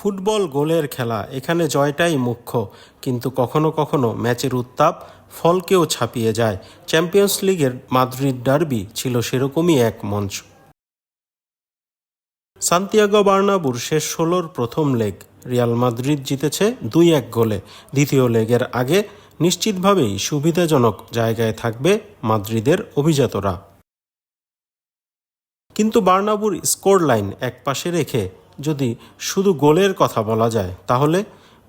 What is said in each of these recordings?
Football গোলের খেলা, এখানে জয়টাই মুখ্য, কিন্তু কখনো কখনো ম্যাচের উত্তাপ ফলকেও ছাপিয়ে যায়। চ্যাম্পিয়ন্স লিগের মাদ্রিদ ডার্বি ছিল সেরকমই এক মঞ্চ। সান্তিয়াগো বার্নাব্যুর শেষ ১৬র প্রথম লেগ রিয়াল মাদ্রিদ জিতেছে ২-১ গোলে। দ্বিতীয় লেগের আগে নিশ্চিতভাবেই সুবিধাজনক জায়গায় থাকবে মাদ্রিদের অভিজাতরা। কিন্তু বার্নাব্যুর স্কোর লাইন একপাশে রেখে যদি শুধু গোলের কথা বলা যায়, তাহলে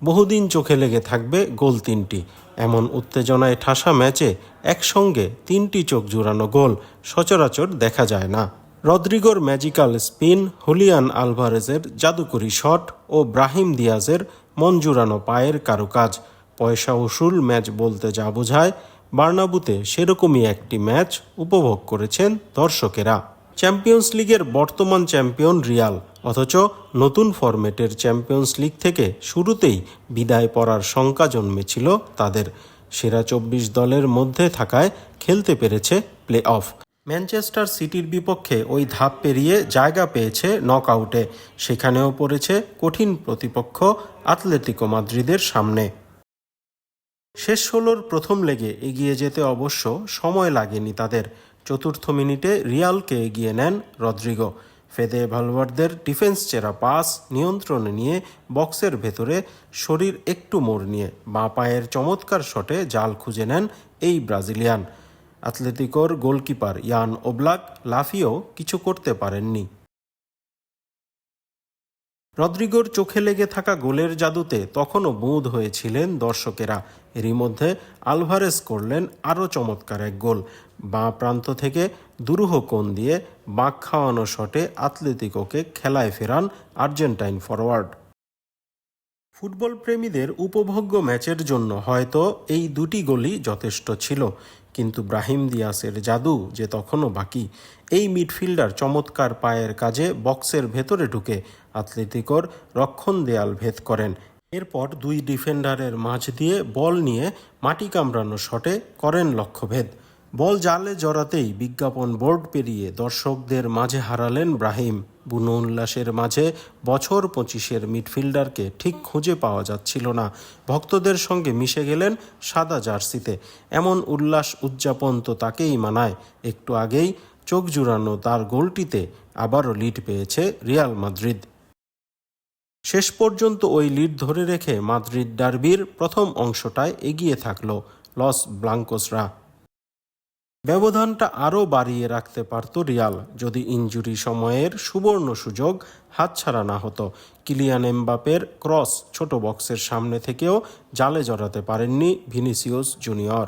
বহুদিন চোখে লেগে থাকবে গোল তিনটি। এমন উত্তেজনায় ঠাসা ম্যাচে একসঙ্গে তিনটি চোখ জুড়ানো গোল সচরাচর দেখা যায় না। রদ্রিগোর ম্যাজিক্যাল স্পিন, হুলিয়ান আলভারেজের জাদুকরী শট ও ব্রাহিম দিয়াজের মন জুড়ানো পায়ের কারুকাজ পয়সা উসুল ম্যাচ বলতে যা বোঝায়, বার্নাব্যুতে সেরকমই একটি ম্যাচ উপভোগ করেছেন দর্শকেরা। চ্যাম্পিয়ন্স লিগের বর্তমান চ্যাম্পিয়ন রিয়াল, অথচ নতুন ফরম্যাটের চ্যাম্পিয়ন্স লিগ থেকে শুরুতেই বিদায় পড়ার শঙ্কা জন্মেছিল তাদের। সেরা ২৪ দলের মধ্যে থাকায় খেলতে পেরেছে প্লে অফ। ম্যানচেস্টার সিটির বিপক্ষে ওই ধাপ পেরিয়ে জায়গা পেয়েছে নকআউটে, সেখানেও পড়েছে কঠিন প্রতিপক্ষ আতলেতিকো মাদ্রিদের সামনে। শেষ ১৬র প্রথম লেগে এগিয়ে যেতে অবশ্য সময় লাগেনি তাদের। চতুর্থ মিনিটে রিয়ালকে এগিয়ে নেন রদ্রিগো। ফেদে ভালভার্দের ডিফেন্স চেরা পাস নিয়ন্ত্রণে নিয়ে বক্সের ভেতরে শরীর একটু মোড় নিয়ে বাঁ পায়ের চমৎকার শটে জাল খুঁজে নেন এই ব্রাজিলিয়ান। আতলেতিকোর গোলকিপার ইয়ান ওব্লাক লাফিয়েও কিছু করতে পারেননি। রদ্রিগোর চোখে লেগে থাকা গোলের জাদুতে তখনও মুগ্ধ হয়েছিলেন দর্শকেরা। এরই মধ্যে আলভারেজ করলেন আরও চমৎকার এক গোল। বাঁ প্রান্ত থেকে দুরূহ কোণ দিয়ে বাঁক খাওয়ানো শটে আতলেতিকোকে খেলায় ফেরান আর্জেন্টাইন ফরোয়ার্ড। ফুটবল প্রেমীদের উপভোগ্য ম্যাচের জন্য হয়তো এই দুটি গোলই যথেষ্ট ছিল, কিন্তু ব্রাহিম দিয়াসের জাদু যে তখনও বাকি। এই মিডফিল্ডার চমৎকার পায়ের কাজে বক্সের ভেতরে ঢুকে আতলেতিকোর রক্ষণ দেয়াল ভেদ করেন। এরপর দুই ডিফেন্ডারের মাঝ দিয়ে বল নিয়ে মাটি কামড়ানো শটে করেন লক্ষ্যভেদ। বল জালে জড়াতেই বিজ্ঞাপন বোর্ড পেরিয়ে দর্শকদের মাঝে হারালেন ব্রাহিম। বুনো উল্লাসের মাঝে বছর ২৫-এর মিডফিল্ডারকে ঠিক খুঁজে পাওয়া যাচ্ছিল না। ভক্তদের সঙ্গে মিশে গেলেন সাদা জার্সিতে। এমন উল্লাস উদযাপন তো তাকেই মানায়। একটু আগেই চোখ জুড়ানো তার গোলটিতে আবারও লিড পেয়েছে রিয়াল মাদ্রিদ। শেষ পর্যন্ত ওই লিড ধরে রেখে মাদ্রিদ ডার্বির প্রথম অংশটায় এগিয়ে থাকল লস ব্লাঙ্কোসরা। ব্যবধানটা আরও বাড়িয়ে রাখতে পারত রিয়াল, যদি ইনজুরি সময়ের সুবর্ণ সুযোগ হাতছাড়া না হতো। কিলিয়ান এমবাপের ক্রস ছোট বক্সের সামনে থেকেও জালে জড়াতে পারেননি ভিনিসিয়াস জুনিয়র।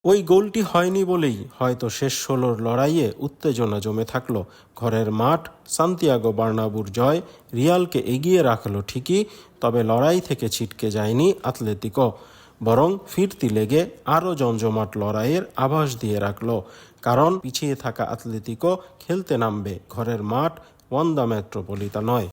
ওই গোলটি হয়নি বলেই হয়তো শেষ ১৬র লড়াইয়ে উত্তেজনা জমে থাকলো। ঘরের মাঠ সান্তিয়াগো বার্নাব্যুর জয় রিয়ালকে এগিয়ে রাখলো ঠিকই, তবে লড়াই থেকে ছিটকে যায়নি আতলেতিকো, বরং ফিরতি লেগে আরও জমজমাট লড়াইয়ের আভাস দিয়ে রাখল। কারণ পিছিয়ে থাকা আতলেতিকো খেলতে নামবে ঘরের মাঠ ওয়ান্দা মেট্রোপলিতানোয়।